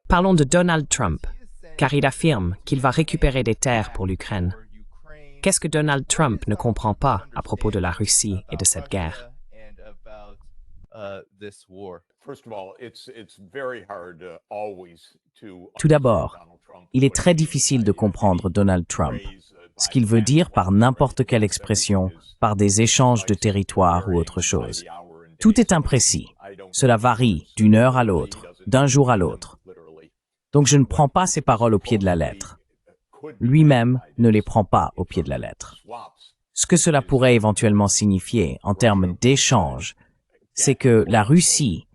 Parlons de Donald Trump, car il affirme qu'il va récupérer des terres pour l'Ukraine. Qu'est-ce que Donald Trump ne comprend pas à propos de la Russie et de cette guerre? Tout d'abord, il est très difficile de comprendre Donald Trump, ce qu'il veut dire par n'importe quelle expression, par des échanges de territoire ou autre chose. Tout est imprécis. Cela varie d'une heure à l'autre, d'un jour à l'autre. Donc je ne prends pas ses paroles au pied de la lettre. Lui-même ne les prend pas au pied de la lettre. Ce que cela pourrait éventuellement signifier en termes d'échange, c'est que la Russie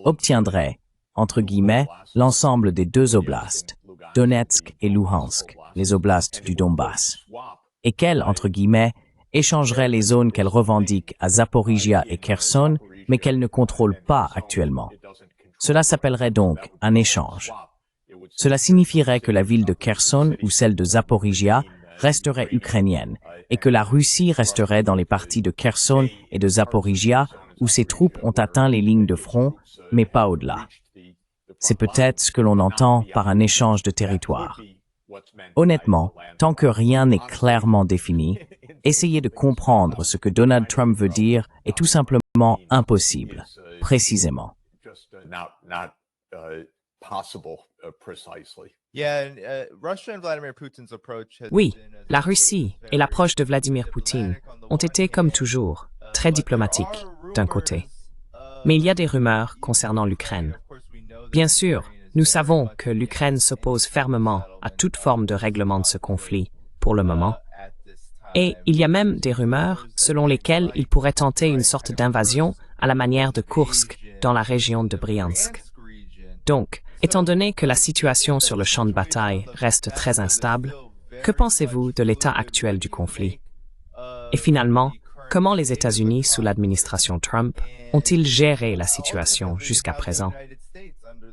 obtiendrait, entre guillemets, l'ensemble des deux oblasts, Donetsk et Luhansk, les oblasts du Donbass, et qu'elle, entre guillemets, échangerait les zones qu'elle revendique à Zaporizhia et Kherson, mais qu'elle ne contrôle pas actuellement. Cela s'appellerait donc un échange. Cela signifierait que la ville de Kherson ou celle de Zaporizhia resterait ukrainienne et que la Russie resterait dans les parties de Kherson et de Zaporizhia où ses troupes ont atteint les lignes de front, mais pas au-delà. C'est peut-être ce que l'on entend par un échange de territoire. Honnêtement, tant que rien n'est clairement défini, essayer de comprendre ce que Donald Trump veut dire est tout simplement impossible, précisément. Oui, la Russie et l'approche de Vladimir Poutine ont été, comme toujours, très diplomatiques, d'un côté. Mais il y a des rumeurs concernant l'Ukraine. Bien sûr, nous savons que l'Ukraine s'oppose fermement à toute forme de règlement de ce conflit, pour le moment. Et il y a même des rumeurs selon lesquelles il pourrait tenter une sorte d'invasion à la manière de Koursk dans la région de Bryansk. Donc, étant donné que la situation sur le champ de bataille reste très instable, que pensez-vous de l'état actuel du conflit? Et finalement, comment les États-Unis, sous l'administration Trump, ont-ils géré la situation jusqu'à présent?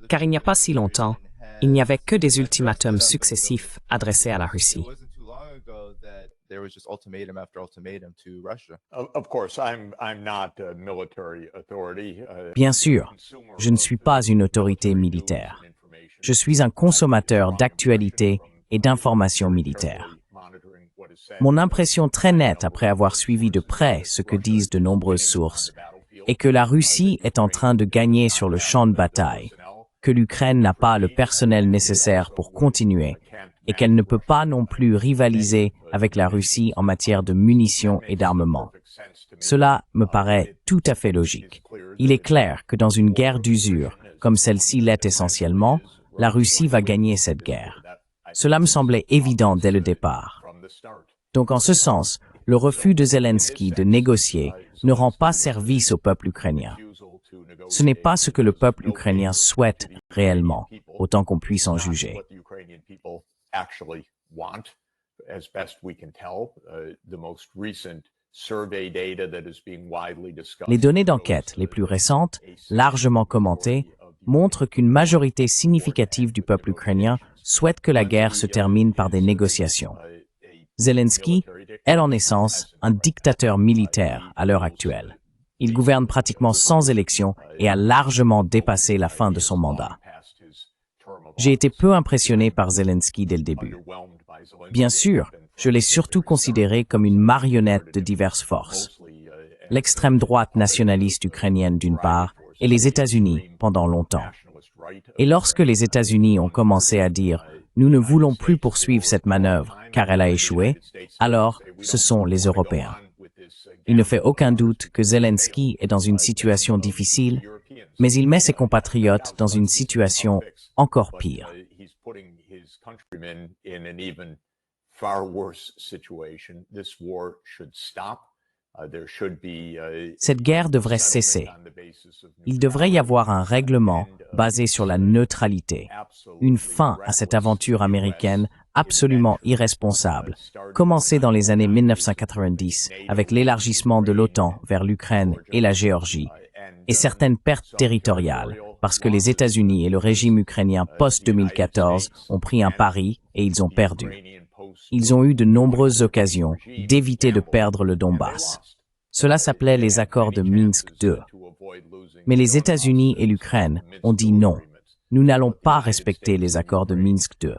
Car il n'y a pas si longtemps, il n'y avait que des ultimatums successifs adressés à la Russie. Bien sûr, je ne suis pas une autorité militaire. Je suis un consommateur d'actualités et d'informations militaires. Mon impression très nette après avoir suivi de près ce que disent de nombreuses sources est que la Russie est en train de gagner sur le champ de bataille, que l'Ukraine n'a pas le personnel nécessaire pour continuer et qu'elle ne peut pas non plus rivaliser avec la Russie en matière de munitions et d'armement. Cela me paraît tout à fait logique. Il est clair que dans une guerre d'usure, comme celle-ci l'est essentiellement, la Russie va gagner cette guerre. Cela me semblait évident dès le départ. Donc en ce sens, le refus de Zelensky de négocier ne rend pas service au peuple ukrainien. Ce n'est pas ce que le peuple ukrainien souhaite réellement, autant qu'on puisse en juger. Les données d'enquête les plus récentes, largement commentées, montrent qu'une majorité significative du peuple ukrainien souhaite que la guerre se termine par des négociations. Zelensky est en essence un dictateur militaire à l'heure actuelle. Il gouverne pratiquement sans élection et a largement dépassé la fin de son mandat. J'ai été peu impressionné par Zelensky dès le début. Bien sûr, je l'ai surtout considéré comme une marionnette de diverses forces. L'extrême droite nationaliste ukrainienne d'une part et les États-Unis pendant longtemps. Et lorsque les États-Unis ont commencé à dire « Nous ne voulons plus poursuivre cette manœuvre car elle a échoué », alors ce sont les Européens. Il ne fait aucun doute que Zelensky est dans une situation difficile, mais il met ses compatriotes dans une situation encore pire. Cette guerre devrait cesser. Il devrait y avoir un règlement basé sur la neutralité, une fin à cette aventure américaine absolument irresponsable, commencée dans les années 1990 avec l'élargissement de l'OTAN vers l'Ukraine et la Géorgie, et certaines pertes territoriales, parce que les États-Unis et le régime ukrainien post-2014 ont pris un pari et ils ont perdu. Ils ont eu de nombreuses occasions d'éviter de perdre le Donbass. Cela s'appelait les accords de Minsk II. Mais les États-Unis et l'Ukraine ont dit non. Nous n'allons pas respecter les accords de Minsk II.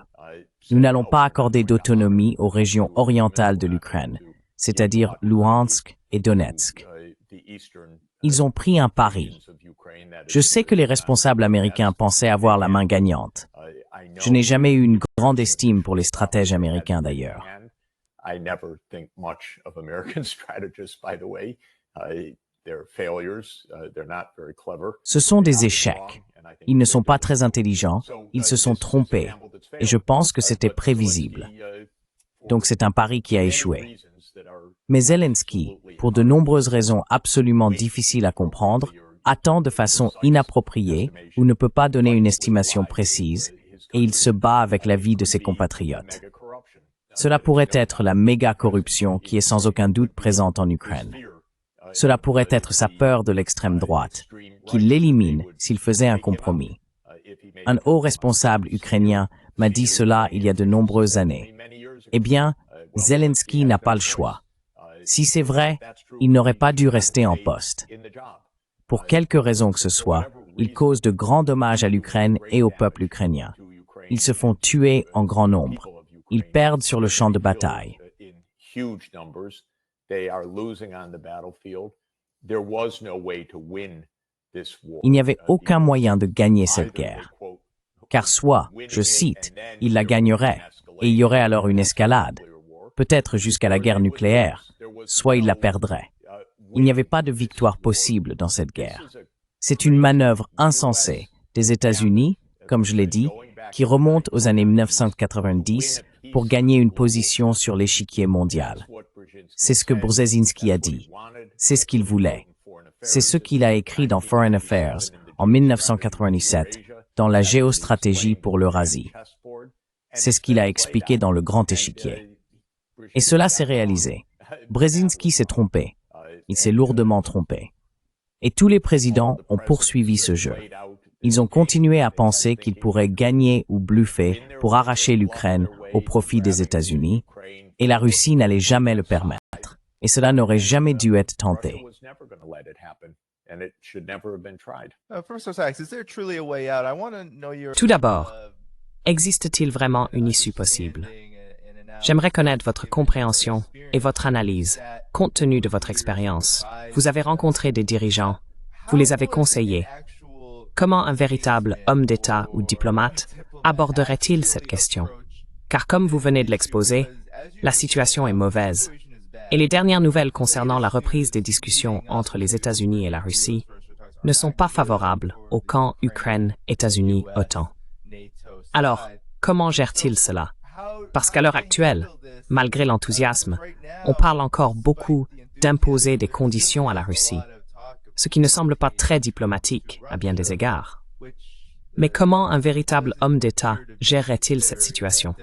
Nous n'allons pas accorder d'autonomie aux régions orientales de l'Ukraine, c'est-à-dire Luhansk et Donetsk. Ils ont pris un pari. Je sais que les responsables américains pensaient avoir la main gagnante. Je n'ai jamais eu une grande estime pour les stratèges américains d'ailleurs. Ce sont des échecs. Ils ne sont pas très intelligents, ils se sont trompés, et je pense que c'était prévisible. Donc c'est un pari qui a échoué. Mais Zelensky, pour de nombreuses raisons absolument difficiles à comprendre, attend de façon inappropriée ou ne peut pas donner une estimation précise, et il se bat avec la vie de ses compatriotes. Cela pourrait être la méga corruption qui est sans aucun doute présente en Ukraine. Cela pourrait être sa peur de l'extrême droite, qui l'élimine s'il faisait un compromis. Un haut responsable ukrainien m'a dit cela il y a de nombreuses années. Eh bien, Zelensky n'a pas le choix. Si c'est vrai, il n'aurait pas dû rester en poste. Pour quelque raison que ce soit, il cause de grands dommages à l'Ukraine et au peuple ukrainien. Ils se font tuer en grand nombre. Ils perdent sur le champ de bataille. Il n'y avait aucun moyen de gagner cette guerre. Car soit, je cite, il la gagnerait, et il y aurait alors une escalade, peut-être jusqu'à la guerre nucléaire, soit il la perdrait. Il n'y avait pas de victoire possible dans cette guerre. C'est une manœuvre insensée des États-Unis, comme je l'ai dit, qui remonte aux années 1990 pour gagner une position sur l'échiquier mondial. C'est ce que Brzezinski a dit. C'est ce qu'il voulait. C'est ce qu'il a écrit dans Foreign Affairs en 1997, dans la géostratégie pour l'Eurasie. C'est ce qu'il a expliqué dans le grand échiquier. Et cela s'est réalisé. Brzezinski s'est trompé. Il s'est lourdement trompé. Et tous les présidents ont poursuivi ce jeu. Ils ont continué à penser qu'ils pourraient gagner ou bluffer pour arracher l'Ukraine au profit des États-Unis, et la Russie n'allait jamais le permettre. Et cela n'aurait jamais dû être tenté. Tout d'abord, existe-t-il vraiment une issue possible? J'aimerais connaître votre compréhension et votre analyse, compte tenu de votre expérience. Vous avez rencontré des dirigeants, vous les avez conseillés. Comment un véritable homme d'État ou diplomate aborderait-il cette question? Car comme vous venez de l'exposer, la situation est mauvaise. Et les dernières nouvelles concernant la reprise des discussions entre les États-Unis et la Russie ne sont pas favorables au camp Ukraine-États-Unis-OTAN. Alors, comment gère-t-il cela? Parce qu'à l'heure actuelle, malgré l'enthousiasme, on parle encore beaucoup d'imposer des conditions à la Russie, ce qui ne semble pas très diplomatique à bien des égards. Mais comment un véritable homme d'État gérerait-il cette situation?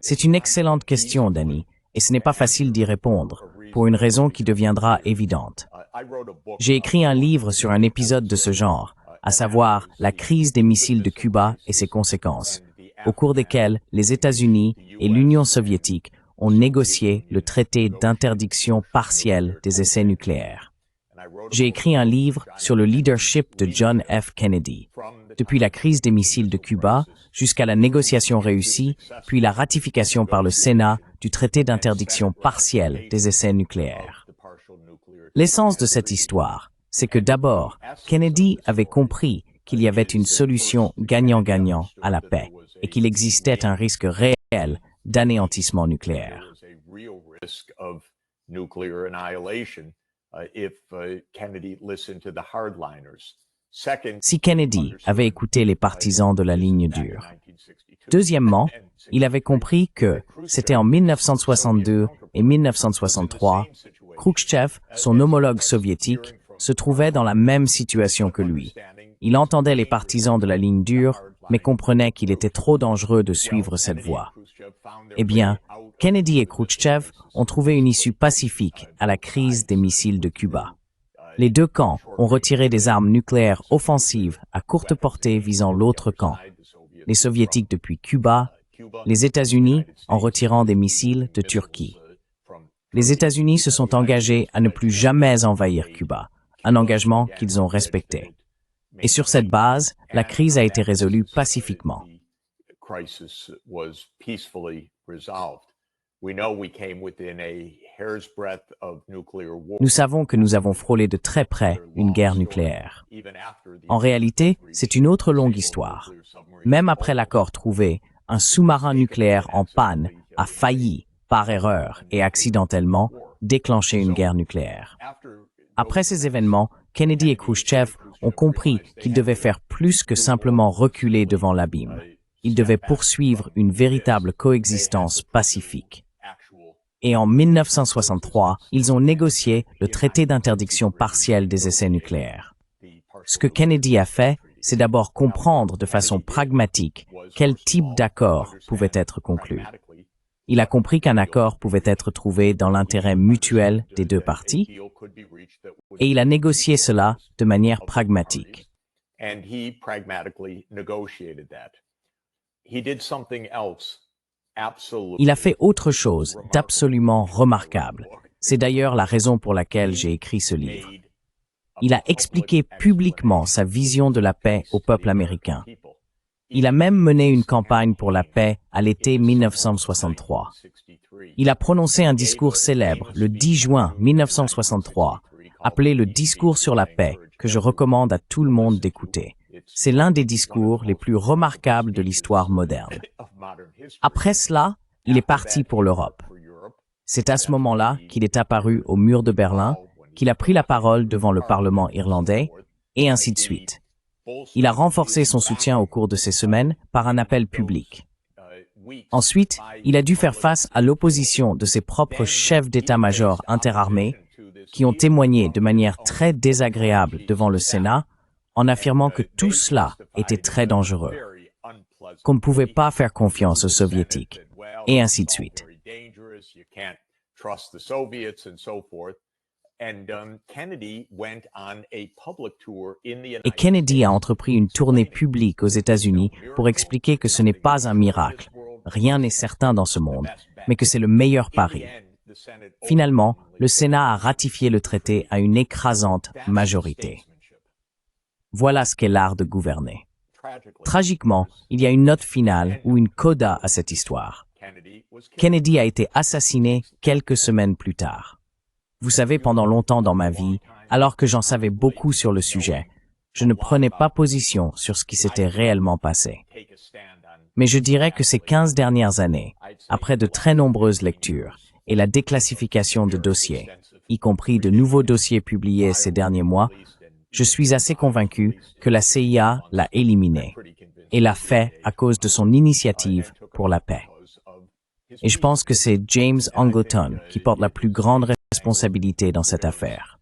C'est une excellente question, Danny, et ce n'est pas facile d'y répondre, pour une raison qui deviendra évidente. J'ai écrit un livre sur un épisode de ce genre, à savoir la crise des missiles de Cuba et ses conséquences, au cours desquelles les États-Unis et l'Union soviétique ont négocié le traité d'interdiction partielle des essais nucléaires. J'ai écrit un livre sur le leadership de John F. Kennedy, depuis la crise des missiles de Cuba jusqu'à la négociation réussie, puis la ratification par le Sénat du traité d'interdiction partielle des essais nucléaires. L'essence de cette histoire, c'est que d'abord, Kennedy avait compris qu'il y avait une solution gagnant-gagnant à la paix et qu'il existait un risque réel d'anéantissement nucléaire. Si Kennedy avait écouté les partisans de la ligne dure. Deuxièmement, il avait compris que c'était en 1962 et 1963, Khrouchtchev, son homologue soviétique, se trouvait dans la même situation que lui. Il entendait les partisans de la ligne dure, mais comprenait qu'il était trop dangereux de suivre cette voie. Eh bien, Kennedy et Khrouchtchev ont trouvé une issue pacifique à la crise des missiles de Cuba. Les deux camps ont retiré des armes nucléaires offensives à courte portée visant l'autre camp. Les Soviétiques depuis Cuba, les États-Unis en retirant des missiles de Turquie. Les États-Unis se sont engagés à ne plus jamais envahir Cuba, un engagement qu'ils ont respecté. Et sur cette base, la crise a été résolue pacifiquement. Nous savons que nous avons frôlé de très près une guerre nucléaire. En réalité, c'est une autre longue histoire. Même après l'accord trouvé, un sous-marin nucléaire en panne a failli, par erreur et accidentellement, déclencher une guerre nucléaire. Après ces événements, Kennedy et Khrouchtchev ont compris qu'ils devaient faire plus que simplement reculer devant l'abîme. Ils devaient poursuivre une véritable coexistence pacifique. Et en 1963, ils ont négocié le traité d'interdiction partielle des essais nucléaires. Ce que Kennedy a fait, c'est d'abord comprendre de façon pragmatique quel type d'accord pouvait être conclu. Il a compris qu'un accord pouvait être trouvé dans l'intérêt mutuel des deux parties, et il a négocié cela de manière pragmatique. Il a fait autre chose d'absolument remarquable. C'est d'ailleurs la raison pour laquelle j'ai écrit ce livre. Il a expliqué publiquement sa vision de la paix au peuple américain. Il a même mené une campagne pour la paix à l'été 1963. Il a prononcé un discours célèbre le 10 juin 1963, appelé le discours sur la paix, que je recommande à tout le monde d'écouter. C'est l'un des discours les plus remarquables de l'histoire moderne. Après cela, il est parti pour l'Europe. C'est à ce moment-là qu'il est apparu au mur de Berlin, qu'il a pris la parole devant le Parlement irlandais, et ainsi de suite. Il a renforcé son soutien au cours de ces semaines par un appel public. Ensuite, il a dû faire face à l'opposition de ses propres chefs d'état-major interarmés qui ont témoigné de manière très désagréable devant le Sénat en affirmant que tout cela était très dangereux, qu'on ne pouvait pas faire confiance aux Soviétiques, et ainsi de suite. Et Kennedy a entrepris une tournée publique aux États-Unis pour expliquer que ce n'est pas un miracle, rien n'est certain dans ce monde, mais que c'est le meilleur pari. Finalement, le Sénat a ratifié le traité à une écrasante majorité. Voilà ce qu'est l'art de gouverner. Tragiquement, il y a une note finale ou une coda à cette histoire. Kennedy a été assassiné quelques semaines plus tard. Vous savez, pendant longtemps dans ma vie, alors que j'en savais beaucoup sur le sujet, je ne prenais pas position sur ce qui s'était réellement passé. Mais je dirais que ces 15 dernières années, après de très nombreuses lectures et la déclassification de dossiers, y compris de nouveaux dossiers publiés ces derniers mois, je suis assez convaincu que la CIA l'a éliminé et l'a fait à cause de son initiative pour la paix. Et je pense que c'est James Angleton qui porte la plus grande responsabilité dans cette affaire.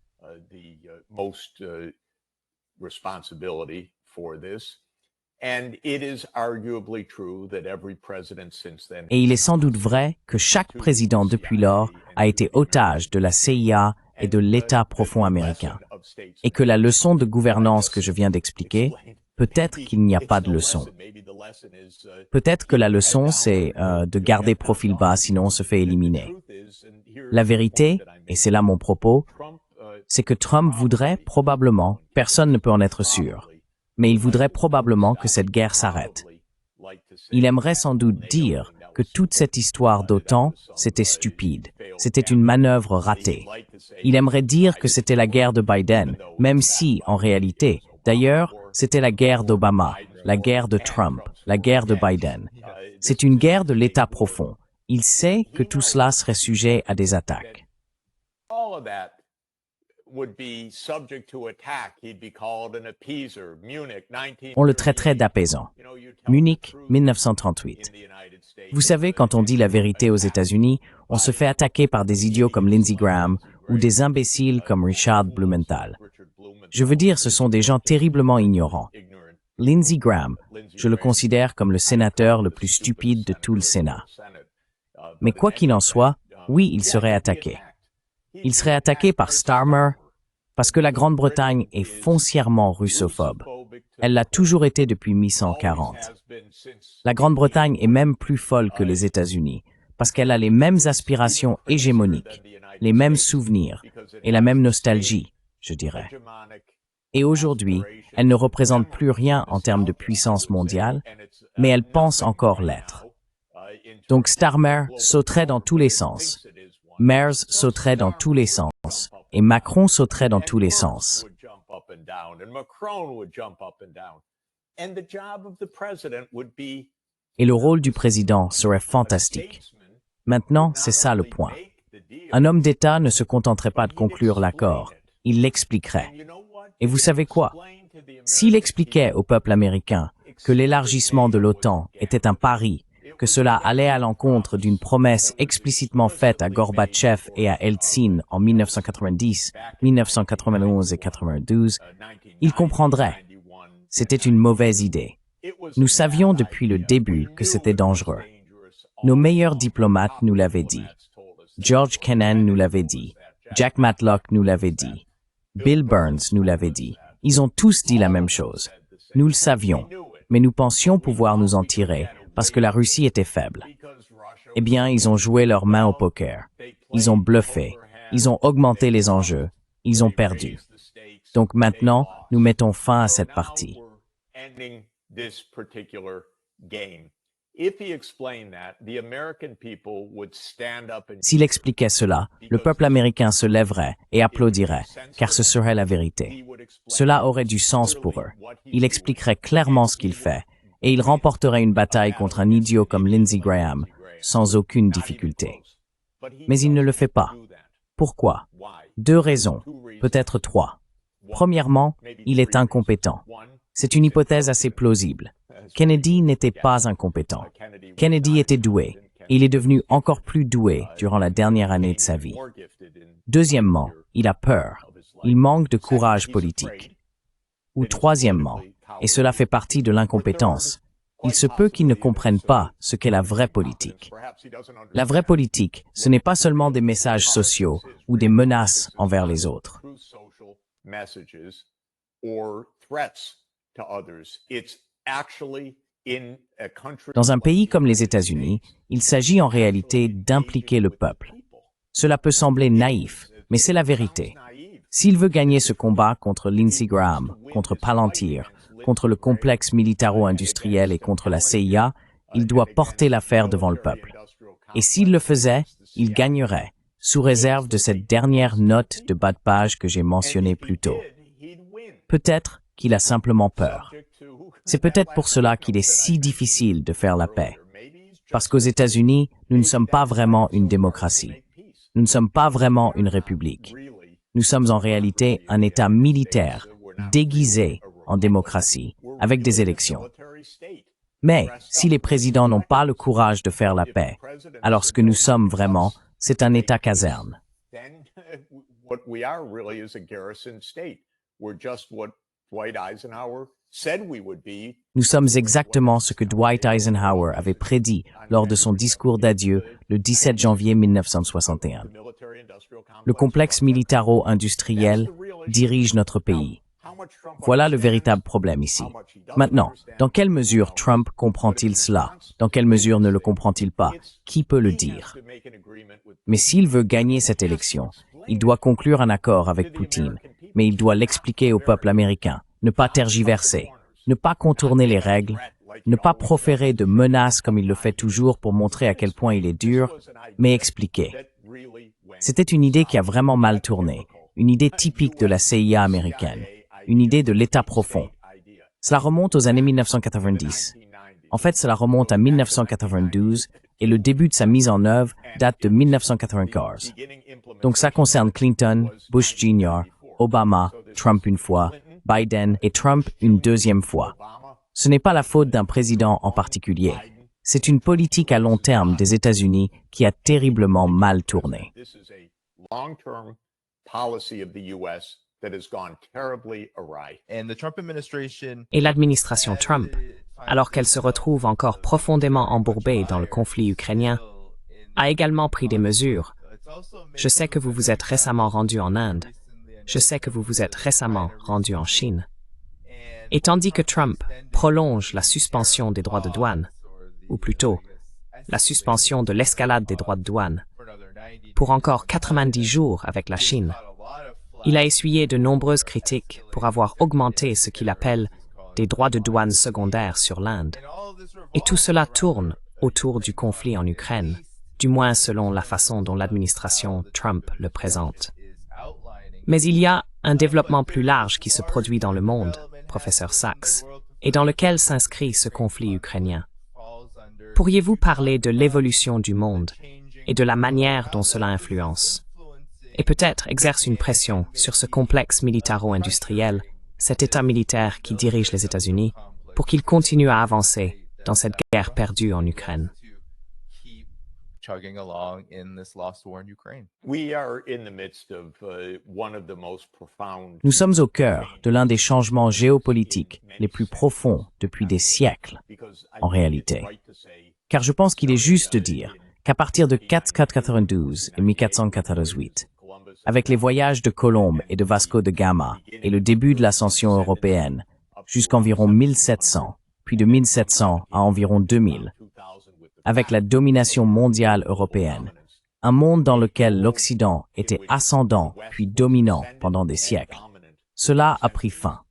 Et il est sans doute vrai que chaque président depuis lors a été otage de la CIA et de l'État profond américain, et que la leçon de gouvernance que je viens d'expliquer, peut-être qu'il n'y a pas de leçon. Peut-être que la leçon, c'est de garder profil bas, sinon on se fait éliminer. La vérité, et c'est là mon propos, c'est que Trump voudrait probablement, personne ne peut en être sûr, mais il voudrait probablement que cette guerre s'arrête. Il aimerait sans doute dire que toute cette histoire d'OTAN, c'était stupide, c'était une manœuvre ratée. Il aimerait dire que c'était la guerre de Biden, même si, en réalité, d'ailleurs, c'était la guerre d'Obama, la guerre de Trump, la guerre de Biden. C'est une guerre de l'État profond. Il sait que tout cela serait sujet à des attaques. On le traiterait d'apaisant. Munich, 1938. Vous savez, quand on dit la vérité aux États-Unis, on se fait attaquer par des idiots comme Lindsey Graham ou des imbéciles comme Richard Blumenthal. Je veux dire, ce sont des gens terriblement ignorants. Lindsey Graham, je le considère comme le sénateur le plus stupide de tout le Sénat. Mais quoi qu'il en soit, oui, il serait attaqué. Il serait attaqué par Starmer, parce que la Grande-Bretagne est foncièrement russophobe. Elle l'a toujours été depuis 1140. La Grande-Bretagne est même plus folle que les États-Unis, parce qu'elle a les mêmes aspirations hégémoniques, les mêmes souvenirs et la même nostalgie, je dirais. Et aujourd'hui, elle ne représente plus rien en termes de puissance mondiale, mais elle pense encore l'être. Donc Starmer sauterait dans tous les sens, Mers sauterait dans tous les sens, et Macron sauterait dans tous les sens. Et le rôle du président serait fantastique. Maintenant, c'est ça le point. Un homme d'État ne se contenterait pas de conclure l'accord, il l'expliquerait. Et vous savez quoi? S'il expliquait au peuple américain que l'élargissement de l'OTAN était un pari, que cela allait à l'encontre d'une promesse explicitement faite à Gorbatchev et à Eltsine en 1990, 1991 et 92, il comprendrait. C'était une mauvaise idée. Nous savions depuis le début que c'était dangereux. Nos meilleurs diplomates nous l'avaient dit. George Kennan nous l'avait dit. Jack Matlock nous l'avait dit. Bill Burns nous l'avait dit. Ils ont tous dit la même chose. Nous le savions, mais nous pensions pouvoir nous en tirer parce que la Russie était faible. Eh bien, ils ont joué leurs mains au poker. Ils ont bluffé. Ils ont augmenté les enjeux. Ils ont perdu. Donc maintenant, nous mettons fin à cette partie. S'il expliquait cela, le peuple américain se lèverait et applaudirait, car ce serait la vérité. Cela aurait du sens pour eux. Il expliquerait clairement ce qu'il fait, et il remporterait une bataille contre un idiot comme Lindsey Graham, sans aucune difficulté. Mais il ne le fait pas. Pourquoi? 2 raisons, peut-être 3. Premièrement, il est incompétent. C'est une hypothèse assez plausible. Kennedy n'était pas incompétent. Kennedy était doué, et il est devenu encore plus doué durant la dernière année de sa vie. Deuxièmement, il a peur. Il manque de courage politique. Ou troisièmement, et cela fait partie de l'incompétence, il se peut qu'il ne comprenne pas ce qu'est la vraie politique. La vraie politique, ce n'est pas seulement des messages sociaux ou des menaces envers les autres. Dans un pays comme les États-Unis, il s'agit en réalité d'impliquer le peuple. Cela peut sembler naïf, mais c'est la vérité. S'il veut gagner ce combat contre Lindsey Graham, contre Palantir, contre le complexe militaro-industriel et contre la CIA, il doit porter l'affaire devant le peuple. Et s'il le faisait, il gagnerait, sous réserve de cette dernière note de bas de page que j'ai mentionnée plus tôt. Peut-être qu'il a simplement peur. C'est peut-être pour cela qu'il est si difficile de faire la paix. Parce qu'aux États-Unis, nous ne sommes pas vraiment une démocratie. Nous ne sommes pas vraiment une république. Nous sommes en réalité un État militaire, déguisé en démocratie, avec des élections. Mais si les présidents n'ont pas le courage de faire la paix, alors ce que nous sommes vraiment, c'est un État caserne. Nous sommes exactement ce que Dwight Eisenhower avait prédit lors de son discours d'adieu le 17 janvier 1961. Le complexe militaro-industriel dirige notre pays. Voilà le véritable problème ici. Maintenant, dans quelle mesure Trump comprend-il cela? Dans quelle mesure ne le comprend-il pas? Qui peut le dire? Mais s'il veut gagner cette élection, il doit conclure un accord avec Poutine, mais il doit l'expliquer au peuple américain, ne pas tergiverser, ne pas contourner les règles, ne pas proférer de menaces comme il le fait toujours pour montrer à quel point il est dur, mais expliquer. C'était une idée qui a vraiment mal tourné, une idée typique de la CIA américaine, une idée de l'État profond. Cela remonte aux années 1990. En fait, cela remonte à 1992 et le début de sa mise en œuvre date de 1994. Donc ça concerne Clinton, Bush Jr., Obama, Trump une fois, Biden et Trump une deuxième fois. Ce n'est pas la faute d'un président en particulier. C'est une politique à long terme des États-Unis qui a terriblement mal tourné. Et l'administration Trump, alors qu'elle se retrouve encore profondément embourbée dans le conflit ukrainien, a également pris des mesures. Je sais que vous vous êtes récemment rendu en Inde. Je sais que vous vous êtes récemment rendu en Chine. Et tandis que Trump prolonge la suspension des droits de douane, ou plutôt, la suspension de l'escalade des droits de douane pour encore 90 jours avec la Chine. Il a essuyé de nombreuses critiques pour avoir augmenté ce qu'il appelle des droits de douane secondaires sur l'Inde. Et tout cela tourne autour du conflit en Ukraine, du moins selon la façon dont l'administration Trump le présente. Mais il y a un développement plus large qui se produit dans le monde, professeur Sachs, et dans lequel s'inscrit ce conflit ukrainien. Pourriez-vous parler de l'évolution du monde et de la manière dont cela influence, et peut-être exerce une pression sur ce complexe militaro-industriel, cet État militaire qui dirige les États-Unis, pour qu'il continue à avancer dans cette guerre perdue en Ukraine? Nous sommes au cœur de l'un des changements géopolitiques les plus profonds depuis des siècles, en réalité. Car je pense qu'il est juste de dire qu'à partir de 1492 et 1488, avec les voyages de Colomb et de Vasco de Gama et le début de l'ascension européenne, jusqu'environ 1700, puis de 1700 à environ 2000, avec la domination mondiale européenne, un monde dans lequel l'Occident était ascendant puis dominant pendant des siècles. Cela a pris fin.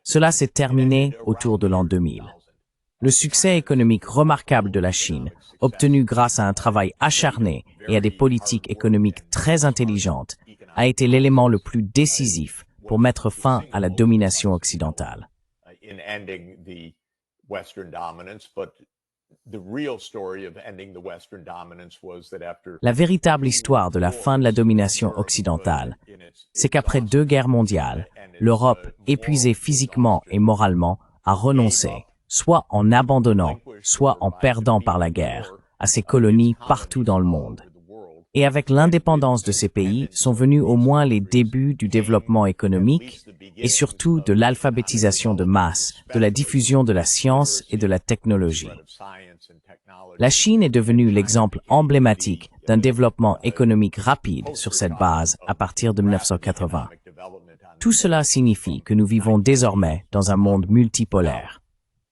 Cela s'est terminé autour de l'an 2000. Le succès économique remarquable de la Chine, obtenu grâce à un travail acharné et à des politiques économiques très intelligentes, a été l'élément le plus décisif pour mettre fin à la domination occidentale. La véritable histoire de la fin de la domination occidentale, c'est qu'après 2 guerres mondiales, l'Europe, épuisée physiquement et moralement, a renoncé, soit en abandonnant, soit en perdant par la guerre, à ses colonies partout dans le monde. Et avec l'indépendance de ces pays sont venus au moins les débuts du développement économique et surtout de l'alphabétisation de masse, de la diffusion de la science et de la technologie. La Chine est devenue l'exemple emblématique d'un développement économique rapide sur cette base à partir de 1980. Tout cela signifie que nous vivons désormais dans un monde multipolaire.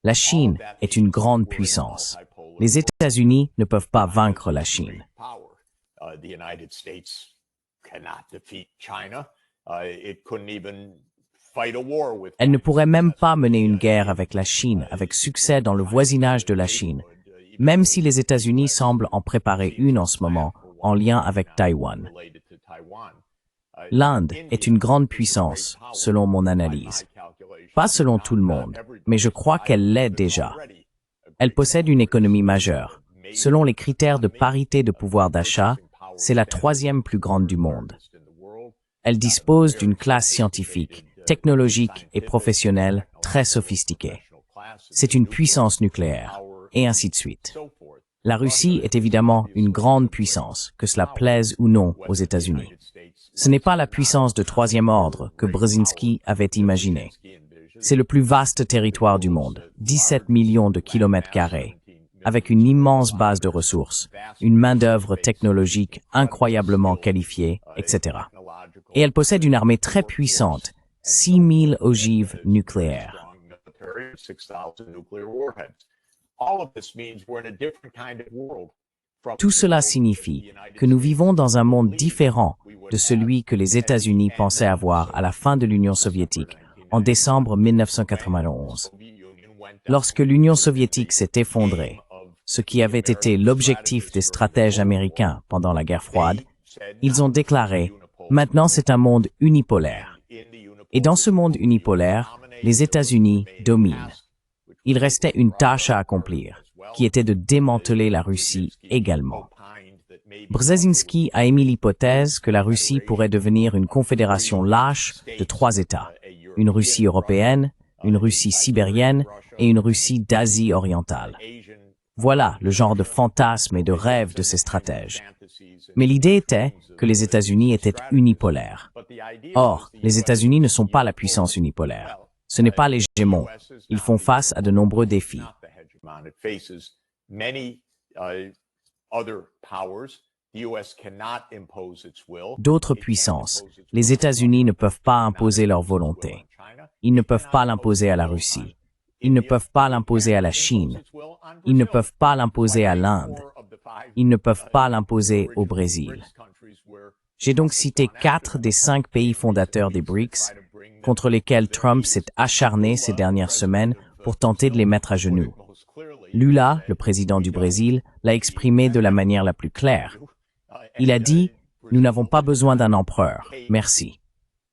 La Chine est une grande puissance. Les États-Unis ne peuvent pas vaincre la Chine. Elle ne pourrait même pas mener une guerre avec la Chine avec succès dans le voisinage de la Chine, même si les États-Unis semblent en préparer une en ce moment, en lien avec Taïwan. L'Inde est une grande puissance, selon mon analyse. Pas selon tout le monde, mais je crois qu'elle l'est déjà. Elle possède une économie majeure. Selon les critères de parité de pouvoir d'achat, c'est la 3e plus grande du monde. Elle dispose d'une classe scientifique, technologique et professionnelle très sophistiquée. C'est une puissance nucléaire, et ainsi de suite. La Russie est évidemment une grande puissance, que cela plaise ou non aux États-Unis. Ce n'est pas la puissance de 3e ordre que Brzezinski avait imaginée. C'est le plus vaste territoire du monde, 17 millions de kilomètres carrés, avec une immense base de ressources, une main-d'œuvre technologique incroyablement qualifiée, etc. Et elle possède une armée très puissante, 6000 ogives nucléaires. Tout cela signifie que nous vivons dans un monde différent de celui que les États-Unis pensaient avoir à la fin de l'Union soviétique, en décembre 1991. Lorsque l'Union soviétique s'est effondrée, ce qui avait été l'objectif des stratèges américains pendant la guerre froide, ils ont déclaré « Maintenant c'est un monde unipolaire ». Et dans ce monde unipolaire, les États-Unis dominent. Il restait une tâche à accomplir, qui était de démanteler la Russie également. Brzezinski a émis l'hypothèse que la Russie pourrait devenir une confédération lâche de 3 États, une Russie européenne, une Russie sibérienne et une Russie d'Asie orientale. Voilà le genre de fantasme et de rêve de ces stratèges. Mais l'idée était que les États-Unis étaient unipolaires. Or, les États-Unis ne sont pas la puissance unipolaire. Ce n'est pas l'hégémon. Ils font face à de nombreux défis. D'autres puissances, les États-Unis ne peuvent pas imposer leur volonté. Ils ne peuvent pas l'imposer à la Russie. Ils ne peuvent pas l'imposer à la Chine. Ils ne peuvent pas l'imposer à l'Inde. Ils ne peuvent pas l'imposer au Brésil. J'ai donc cité 4 des 5 pays fondateurs des BRICS contre lesquels Trump s'est acharné ces dernières semaines pour tenter de les mettre à genoux. Lula, le président du Brésil, l'a exprimé de la manière la plus claire. Il a dit « Nous n'avons pas besoin d'un empereur, merci ».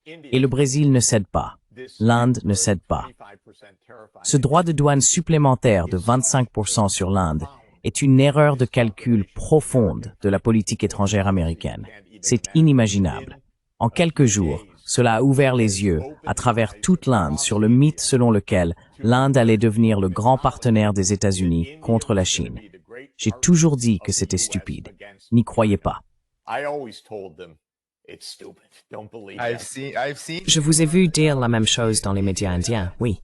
Et le Brésil ne cède pas. L'Inde ne cède pas. Ce droit de douane supplémentaire de 25% sur l'Inde est une erreur de calcul profonde de la politique étrangère américaine. C'est inimaginable. En quelques jours, cela a ouvert les yeux à travers toute l'Inde sur le mythe selon lequel l'Inde allait devenir le grand partenaire des États-Unis contre la Chine. J'ai toujours dit que c'était stupide. N'y croyez pas. Je vous ai vu dire la même chose dans les médias indiens, oui.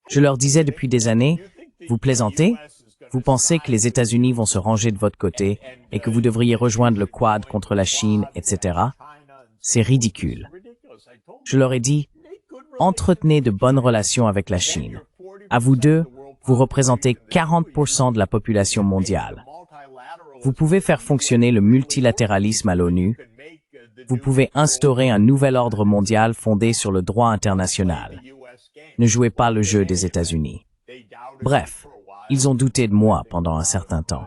Je leur disais depuis des années, vous plaisantez? Vous pensez que les États-Unis vont se ranger de votre côté et que vous devriez rejoindre le Quad contre la Chine, etc. C'est ridicule. Je leur ai dit, entretenez de bonnes relations avec la Chine. À vous deux, vous représentez 40% de la population mondiale. Vous pouvez faire fonctionner le multilatéralisme à l'ONU. Vous pouvez instaurer un nouvel ordre mondial fondé sur le droit international. Ne jouez pas le jeu des États-Unis. Bref, ils ont douté de moi pendant un certain temps.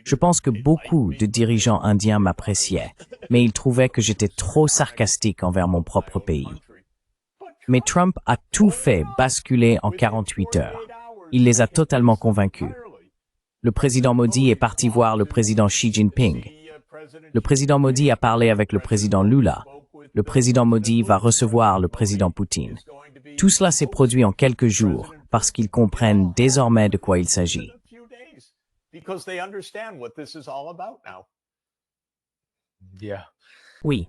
Je pense que beaucoup de dirigeants indiens m'appréciaient, mais ils trouvaient que j'étais trop sarcastique envers mon propre pays. Mais Trump a tout fait basculer en 48 heures. Il les a totalement convaincus. Le président Modi est parti voir le président Xi Jinping. Le président Modi a parlé avec le président Lula. Le président Modi va recevoir le président Poutine. Tout cela s'est produit en quelques jours parce qu'ils comprennent désormais de quoi il s'agit. Oui.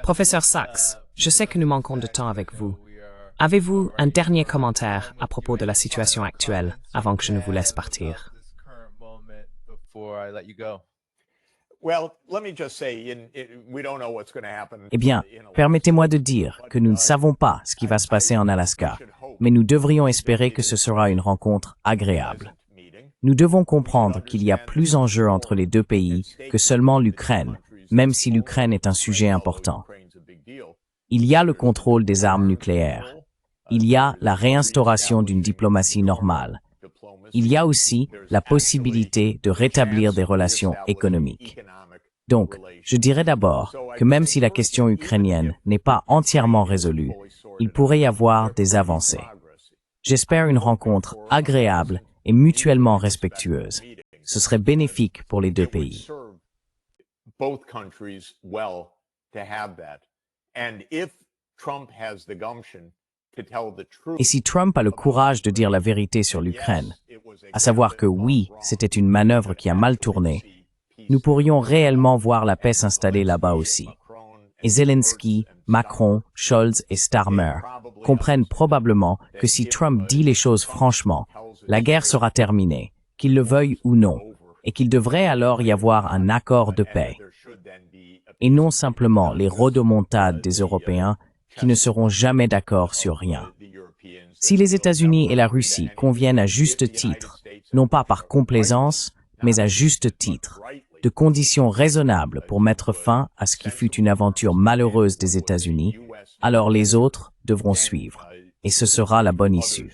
Professeur Sachs, je sais que nous manquons de temps avec vous. Avez-vous un dernier commentaire à propos de la situation actuelle avant que je ne vous laisse partir? Eh bien, permettez-moi de dire que nous ne savons pas ce qui va se passer en Alaska, mais nous devrions espérer que ce sera une rencontre agréable. Nous devons comprendre qu'il y a plus en jeu entre les deux pays que seulement l'Ukraine, même si l'Ukraine est un sujet important. Il y a le contrôle des armes nucléaires. Il y a la réinstauration d'une diplomatie normale. Il y a aussi la possibilité de rétablir des relations économiques. Donc, je dirais d'abord que même si la question ukrainienne n'est pas entièrement résolue, il pourrait y avoir des avancées. J'espère une rencontre agréable et mutuellement respectueuse. Ce serait bénéfique pour les deux pays. Et si Trump a le courage de dire la vérité sur l'Ukraine, à savoir que oui, c'était une manœuvre qui a mal tourné, nous pourrions réellement voir la paix s'installer là-bas aussi. Et Zelensky, Macron, Scholz et Starmer comprennent probablement que si Trump dit les choses franchement, la guerre sera terminée, qu'il le veuille ou non, et qu'il devrait alors y avoir un accord de paix. Et non simplement les rodomontades des Européens qui ne seront jamais d'accord sur rien. Si les États-Unis et la Russie conviennent à juste titre, non pas par complaisance, mais à juste titre, de conditions raisonnables pour mettre fin à ce qui fut une aventure malheureuse des États-Unis, alors les autres devront suivre, et ce sera la bonne issue.